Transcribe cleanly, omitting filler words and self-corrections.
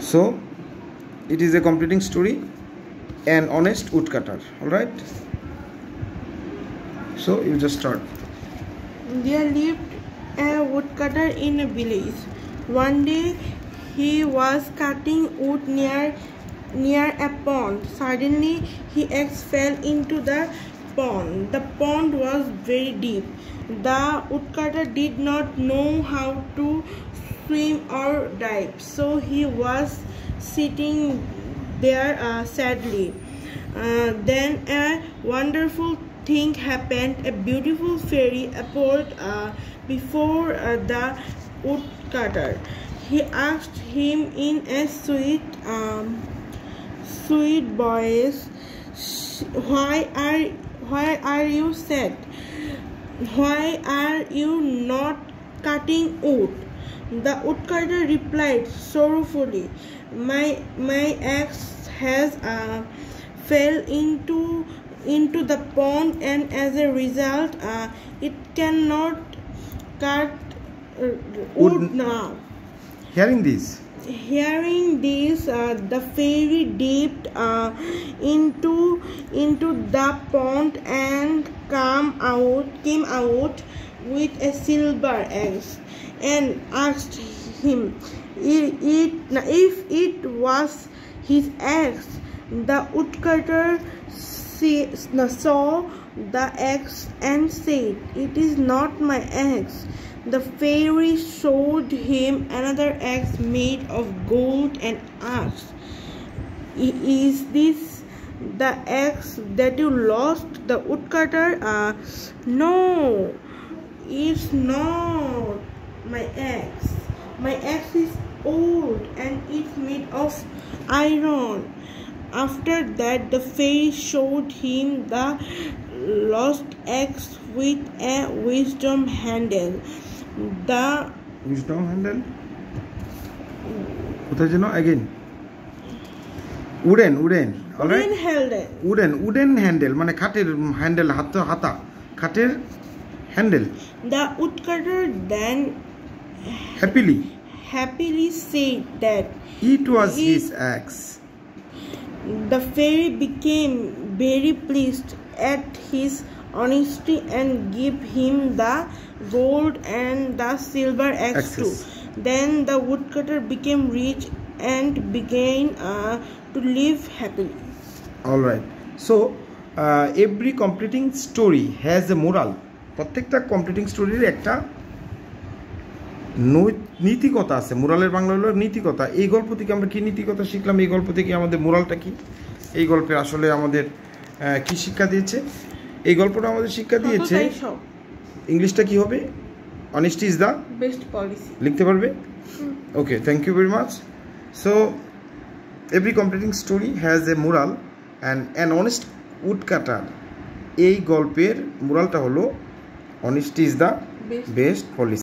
So it is a completing story, an honest woodcutter. All right, so you just start. There lived a woodcutter in a village. One day he was cutting wood near a pond. Suddenly his axe fell into the pond. The pond was very deep. The woodcutter did not know how to swim or dive, so he was sitting there sadly. Then a wonderful thing happened. A beautiful fairy appeared before the woodcutter. He asked him in a sweet voice, why are you sad? Why are you not cutting wood? The woodcutter replied sorrowfully, my axe has fell into the pond, and as a result it cannot cut wood now. Hearing this, the fairy dipped into the pond and came out with a silver axe and asked him if it was his axe. The woodcutter saw the axe and said, "It is not my axe." The fairy showed him another axe made of gold and asked, "Is this the axe that you lost?" The woodcutter, "No, it's not my axe. My axe is old and it's made of iron." After that, the fairy showed him the lost axe with a wisdom handle. The wisdom handle? Again. Wooden. All right. Wooden handle. মানে খাটের handle, হাতা খাটের handle. The woodcutter then happily said that it was his axe. The fairy became very pleased at his honesty and gave him the gold and the silver axe too. Then the woodcutter became rich and began to live happily. All right. So every completing story has a moral. প্রত্যেকটা completing স্টোরির একটা নীতিকথা আছে। মোরালের বাংলা হলো নীতিকথা। এই গল্প থেকে আমরা কি নীতিকথা শিখলাম? এই গল্প থেকে আমাদের মোরালটা কি? এই গল্পে আসলে আমাদের কি শিক্ষা দিয়েছে? এই গল্পটা আমাদের শিক্ষা দিয়েছে ইংলিশটা কি হবে? Honesty is the best policy. লিখতে পারবে? Okay, thank you very much. So every completing story has a moral and an honest woodcutter. এই গল্পের মোরালটা হলো honesty is the best policy.